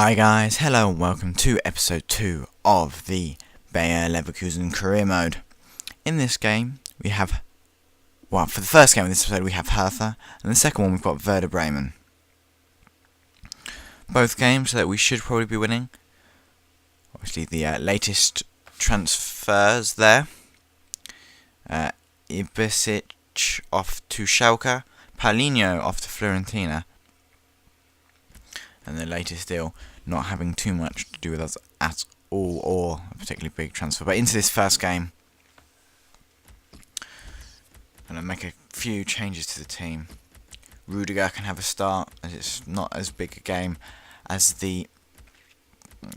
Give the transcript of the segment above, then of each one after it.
Hi guys, hello and welcome to episode 2 of the Bayer Leverkusen career mode. In this game we have, for the first game of this episode we have Hertha, and the second one we've got Werder Bremen. Both games that we should probably be winning. Obviously the latest transfers there. Ibisic off to Schalke, Paulinho off to Fiorentina. And the latest deal not having too much to do with us at all, or a particularly big transfer. But into this first game, I'm going to make a few changes to the team. Rudiger can have a start, as it's not as big a game as the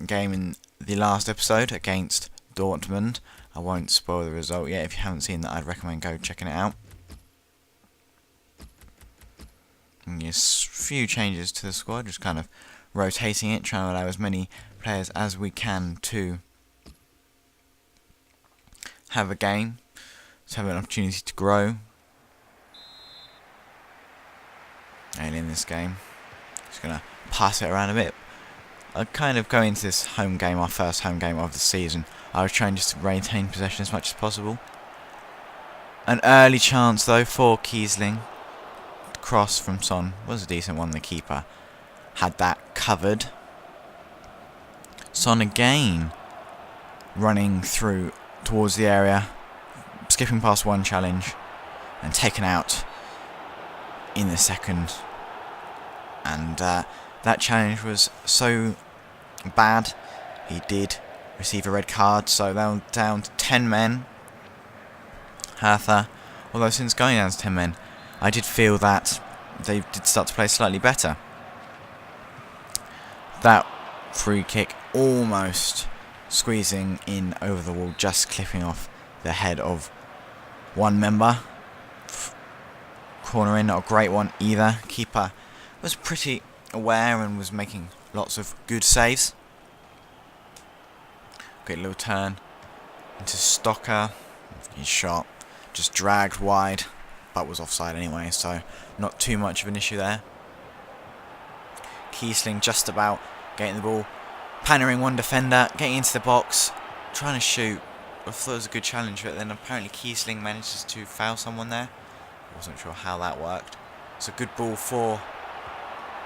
game in the last episode against Dortmund. I won't spoil the result yet. If you haven't seen that, I'd recommend go checking it out. And yes, a few changes to the squad, just kind of rotating it, trying to allow as many players as we can to have a game, to have an opportunity to grow. And in this game, just going to pass it around a bit. I kind of go into this home game, our first home game of the season, I was trying just to retain possession as much as possible. An early chance though for Kiesling. Cross from Son was a decent one. The keeper had that covered. Son again running through towards the area, skipping past one challenge and taken out in the second. And that challenge was so bad he did receive a red card, so they're down to 10 men. Hertha, although since going down to 10 men, I did feel that they did start to play slightly better. That free kick almost squeezing in over the wall, just clipping off the head of one member. Corner in, not a great one either. Keeper was pretty aware and was making lots of good saves. Great little turn into Stocker. His shot just dragged wide, but was offside anyway, so not too much of an issue there. Kiesling just about getting the ball, pannering one defender, getting into the box, trying to shoot. I thought it was a good challenge, but then apparently Kiesling manages to foul someone there. I wasn't sure how that worked. It's a good ball for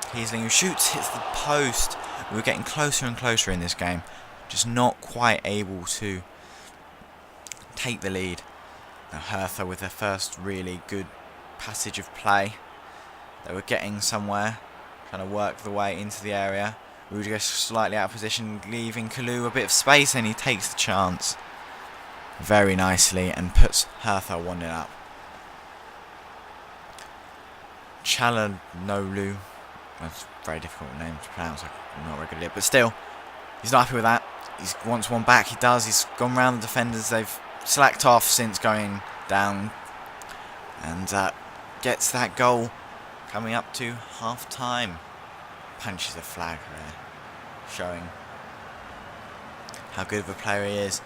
Kiesling, who shoots, hits the post. We were getting closer and closer in this game, just not quite able to take the lead. Hertha with their first really good passage of play. They were getting somewhere, trying to work the way into the area. Rudiger slightly out of position, leaving Kalu a bit of space, and he takes the chance very nicely and puts Hertha 1-0 up. Chalanolu, that's a very difficult name to pronounce, I'm not regular, but still, he's not happy with that. He wants one back, he does, he's gone round the defenders, they've slacked off since going down, and gets that goal coming up to half time. Punches the flag there, showing how good of a player he is,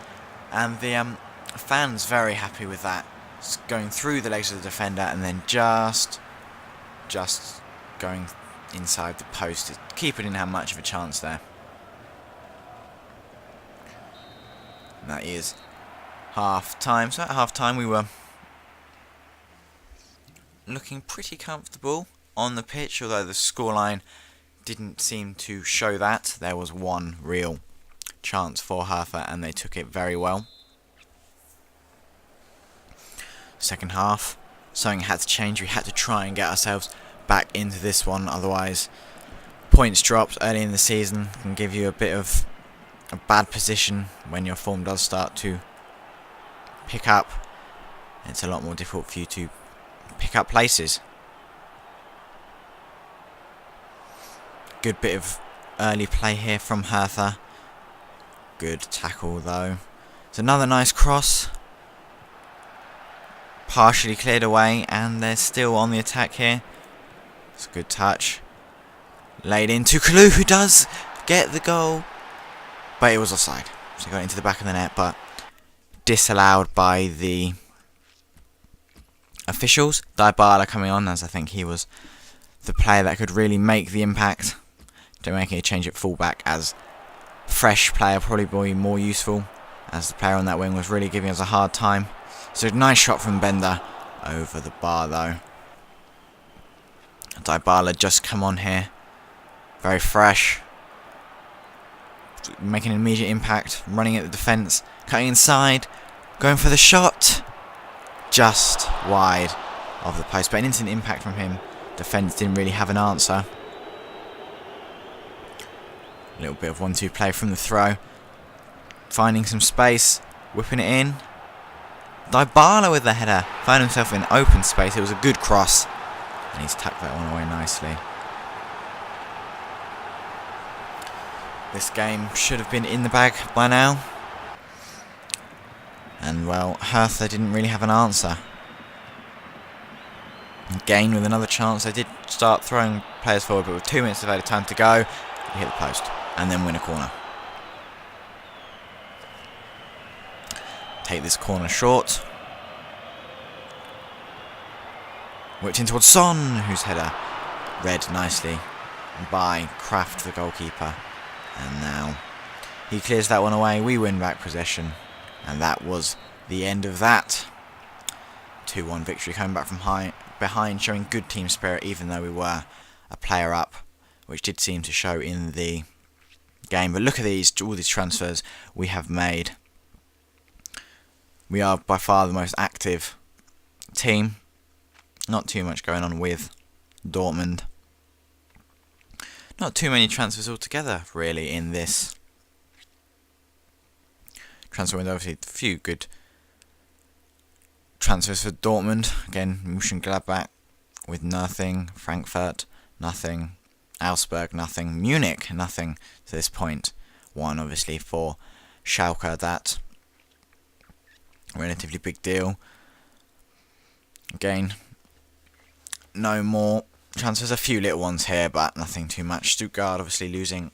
and the fans very happy with that. Just going through the legs of the defender and then just going inside the post. The keeper didn't have much of a chance there. And that is half time. So at half time we were looking pretty comfortable on the pitch, although the scoreline didn't seem to show that. There was one real chance for Hertha and they took it very well. Second half, something had to change. We had to try and get ourselves back into this one, otherwise points dropped early in the season can give you a bit of a bad position when your form does start to pick up. It's a lot more difficult for you to pick up places. Good bit of early play here from Hertha. Good tackle though. It's another nice cross. Partially cleared away and they're still on the attack here. It's a good touch. Laid into Kalu, who does get the goal. But it was offside. So he got into the back of the net, but disallowed by the officials. Dybala coming on, as I think he was the player that could really make the impact. They're making a change at fullback as fresh player probably be more useful, as the player on that wing was really giving us a hard time. So nice shot from Bender over the bar though. Dybala just come on here, very fresh, making an immediate impact, running at the defence, cutting inside, going for the shot, just wide of the post, but an instant impact from him. Defence didn't really have an answer. A little bit of 1-2 play from the throw, finding some space, whipping it in. Dybala with the header, found himself in open space. It was a good cross, and he's tucked that one away nicely. This game should have been in the bag by now, and well, Hertha didn't really have an answer. Again with another chance, they did start throwing players forward, but with 2 minutes of added time to go, they hit the post and then win a corner. Take this corner short. Whipped in towards Son, whose header read nicely by Kraft, the goalkeeper. And now he clears that one away. We win back possession. And that was the end of that. 2-1 victory coming back from behind, showing good team spirit even though we were a player up, which did seem to show in the game. But look at all these transfers we have made. We are by far the most active team. Not too much going on with Dortmund. Not too many transfers altogether, really, in this transfer window. Obviously, a few good transfers for Dortmund. Again, Mönchengladbach with nothing. Frankfurt, nothing. Augsburg, nothing. Munich, nothing to this point. One, obviously, for Schalke, that relatively big deal. Again, no more transfers. A few little ones here, but nothing too much. Stuttgart, obviously, losing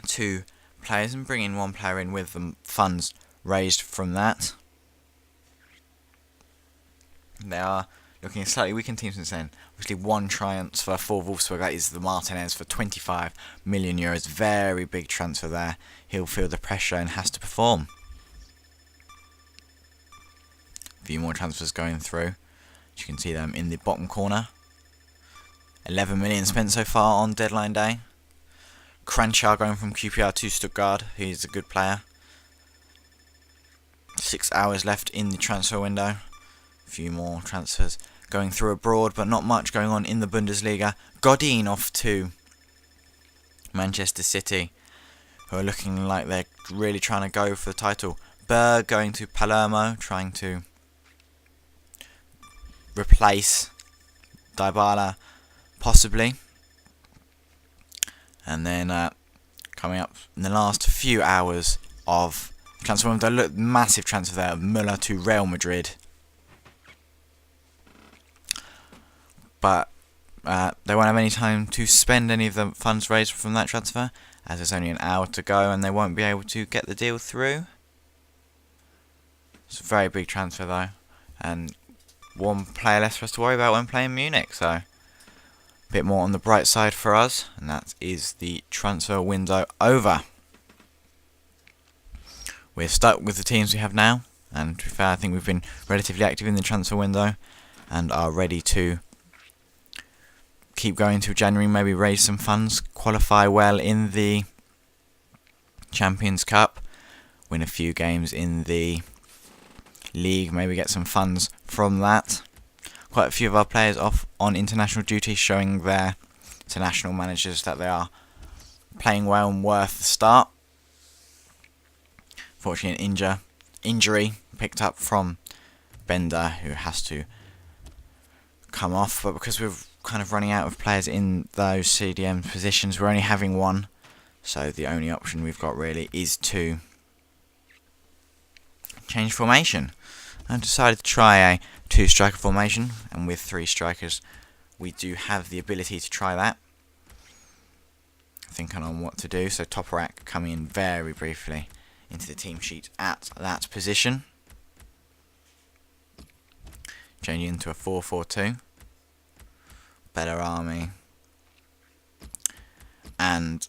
2 players and bringing 1 player in with the funds raised from that. They are looking a slightly weakened team since then. Obviously, 1 transfer for Wolfsburg, that is the Martinez for €25 million. Very big transfer there. He'll feel the pressure and has to perform. A few more transfers going through. You can see them in the bottom corner. 11 million spent so far on deadline day. Kranjčar going from QPR to Stuttgart, who's a good player. 6 hours left in the transfer window. A few more transfers going through abroad, but not much going on in the Bundesliga. Godin off to Manchester City, who are looking like they're really trying to go for the title. Berg going to Palermo, trying to replace Dybala, possibly. And then coming up in the last few hours of transfer window, look, massive transfer there of Müller to Real Madrid. But they won't have any time to spend any of the funds raised from that transfer, as there's only an hour to go and they won't be able to get the deal through. It's a very big transfer though, and 1 player less for us to worry about when playing Munich, so a bit more on the bright side for us, and that is the transfer window over. We're stuck with the teams we have now, and to be fair, I think we've been relatively active in the transfer window and are ready to keep going till January, maybe raise some funds, qualify well in the Champions Cup, win a few games in the league, maybe get some funds from that. Quite a few of our players off on international duty, showing their international managers that they are playing well and worth the start. Fortunately, an injury picked up from Bender, who has to come off, but because we're kind of running out of players in those CDM positions, we're only having 1, so the only option we've got really is to change formation. I decided to try a 2-striker formation, and with 3 strikers we do have the ability to try that. Thinking on what to do, so Toprak coming in very briefly into the team sheet at that position. Changing into a 4-4-2. Better Army and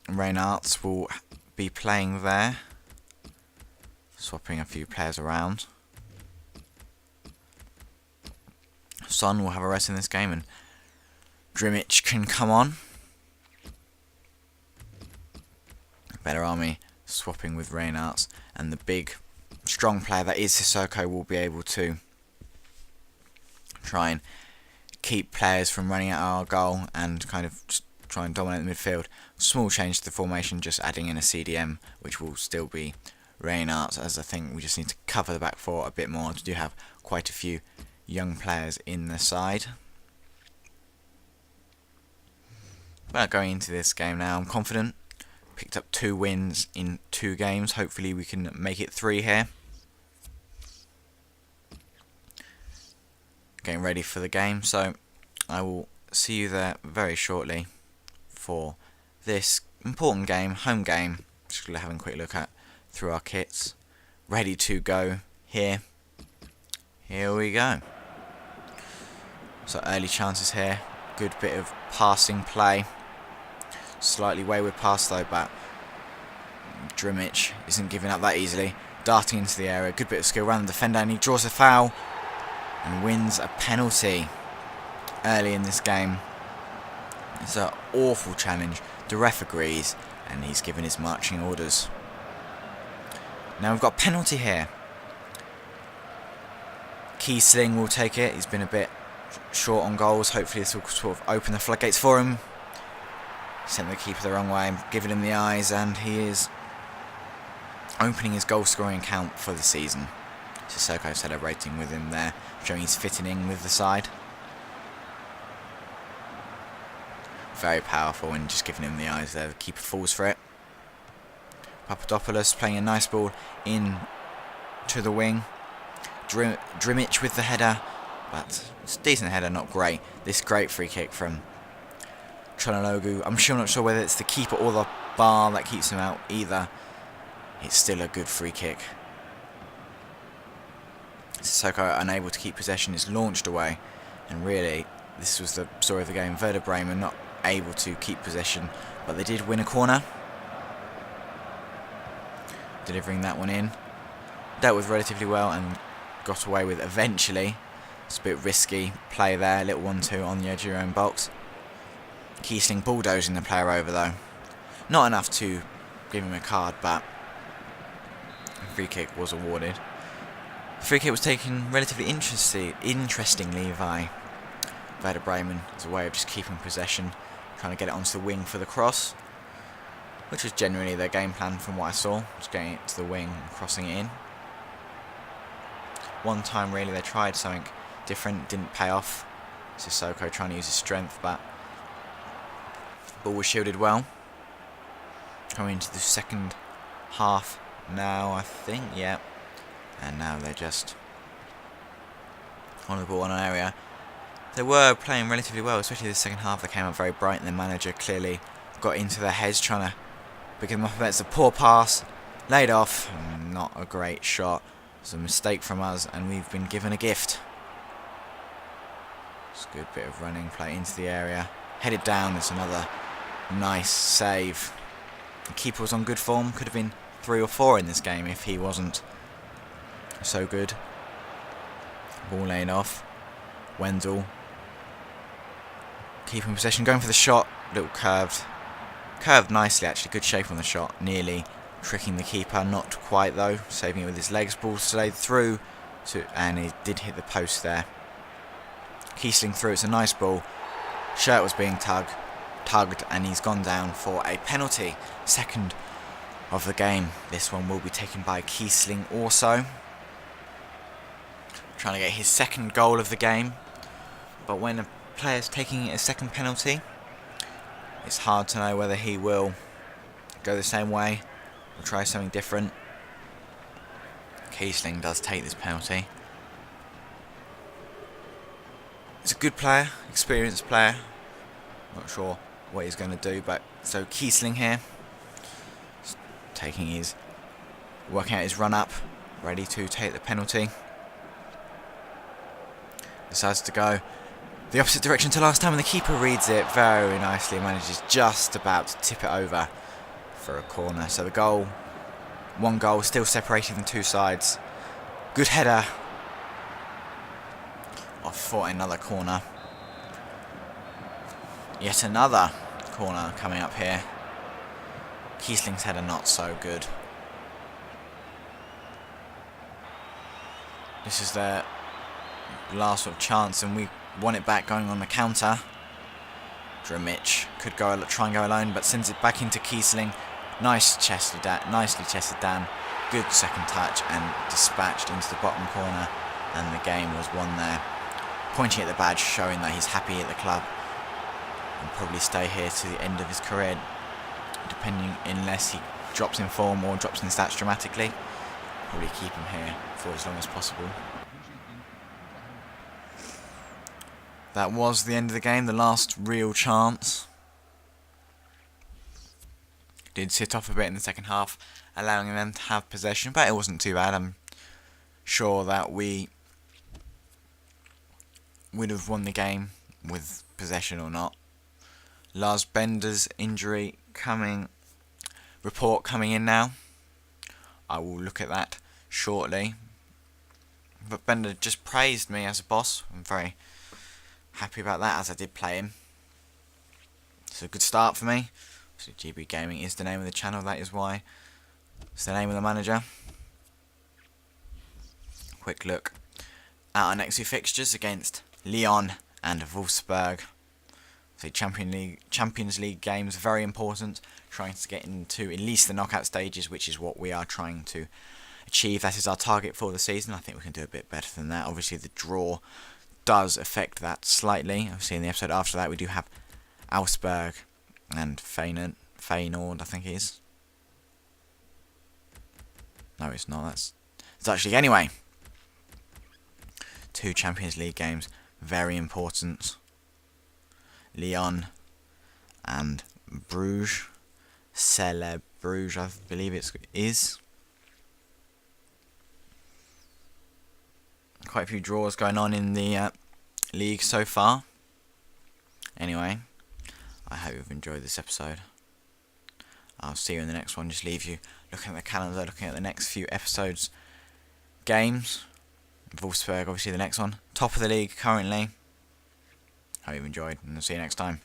Reynards will be playing there, swapping a few players around. Son will have a rest in this game, and Drimich can come on. Bellarami swapping with Reynards, and the big, strong player that is Sissoko will be able to try and keep players from running at our goal and kind of just try and dominate the midfield. Small change to the formation, just adding in a CDM, which will still be Reynards, as I think we just need to cover the back four a bit more. We do have quite a few young players in the side. But going into this game now, I'm confident. Picked up 2 wins in 2 games. Hopefully we can make it 3 here. Getting ready for the game, so I will see you there very shortly for this important game, home game. Just having a quick look at through our kits. Ready to go here. Here we go. So early chances here. Good bit of passing play. Slightly wayward pass though, but Drimich isn't giving up that easily. Darting into the area. Good bit of skill around the defender, and he draws a foul and wins a penalty early in this game. It's an awful challenge. The ref agrees, and he's given his marching orders. Now we've got a penalty here. Kiesling will take it. He's been a bit short on goals. Hopefully this will sort of open the floodgates for him. Sent the keeper the wrong way, giving him the eyes, and he is opening his goal scoring account for the season. Sissoko celebrating with him there, showing he's fitting in with the side. Very powerful, and just giving him the eyes there. The keeper falls for it. Papadopoulos playing a nice ball in to the wing. Drimich with the header, but it's a decent header, not great. This great free kick from Chonologu. I'm not sure whether it's the keeper or the bar that keeps him out either. It's still a good free kick. Sissoko unable to keep possession, is launched away, and really this was the story of the game. Werder Bremen not able to keep possession, but they did win a corner. Delivering that one in. Dealt with relatively well and got away with eventually. It's a bit risky play there, little 1-2 on the edge of your own box. Kiesling bulldozing the player over though. Not enough to give him a card, but a free kick was awarded. The free kick was taken relatively interestingly by Werder Bremen as a way of just keeping possession, trying to get it onto the wing for the cross, which was generally their game plan from what I saw, just getting it to the wing and crossing it in. One time really they tried something different, didn't pay off. Sissoko trying to use his strength, but ball was shielded well. Coming into the second half now, I think, yeah. And now they're just on the ball in an area. They were playing relatively well, especially the second half. They came out very bright, and the manager clearly got into their heads, trying to pick them up. It's a poor pass, laid off, not a great shot. It's a mistake from us, and we've been given a gift. It's a good bit of running play into the area. Headed down, it's another nice save. The keeper was on good form, could have been 3 or 4 in this game if he wasn't so good. Ball laid off. Wendell keeping possession, going for the shot. Little curved nicely actually, good shape on the shot. Nearly tricking the keeper, not quite though. Saving it with his legs. Ball slayed through, and he did hit the post there. Kiesling through, it's a nice ball. Shirt was being tugged, and he's gone down for a penalty. Second of the game. This one will be taken by Kiesling also. Trying to get his second goal of the game. But when a player's taking a second penalty, it's hard to know whether he will go the same way or try something different. Kiesling does take this penalty. He's a good player, experienced player. Not sure what he's going to do, but so Kiesling here, working out his run up, ready to take the penalty. Decides to go the opposite direction to last time, and the keeper reads it very nicely and manages just about to tip it over for a corner. So the goal, one goal, still separating the two sides. Good header for another corner. Yet another corner coming up here. Kiesling's header not so good. This is their last sort of chance, and we want it back going on the counter. Drmic could try and go alone, but sends it back into Kiesling. Nicely chested Dan. Good second touch and dispatched into the bottom corner, and the game was won there. Pointing at the badge, showing that he's happy at the club and probably stay here to the end of his career, unless he drops in form or drops in stats dramatically. Probably keep him here for as long as possible. That was the end of the game, the last real chance. Did sit off a bit in the second half, allowing them to have possession, but it wasn't too bad. I'm sure that we would have won the game with possession or not. Lars Bender's injury report coming in now. I will look at that shortly. But Bender just praised me as a boss. I'm very happy about that, as I did play him. It's a good start for me. So GB Gaming is the name of the channel, that is why. It's the name of the manager. Quick look at our next 2 fixtures against Lyon and Wolfsburg. So Champions League games, very important. Trying to get into at least the knockout stages, which is what we are trying to achieve. That is our target for the season. I think we can do a bit better than that. Obviously the draw does affect that slightly. Obviously in the episode after that we do have Augsburg and Feyenoord, I think it is. No, it's not. It's actually, anyway. 2 Champions League games, very important. Lyon and Bruges. Celle Bruges, I believe it is. Quite a few draws going on in the league so far. Anyway, I hope you've enjoyed this episode. I'll see you in the next one. Just leave you looking at the calendar, looking at the next few episodes. Games. Wolfsburg, obviously the next one. Top of the league currently. Hope you've enjoyed, and I'll see you next time.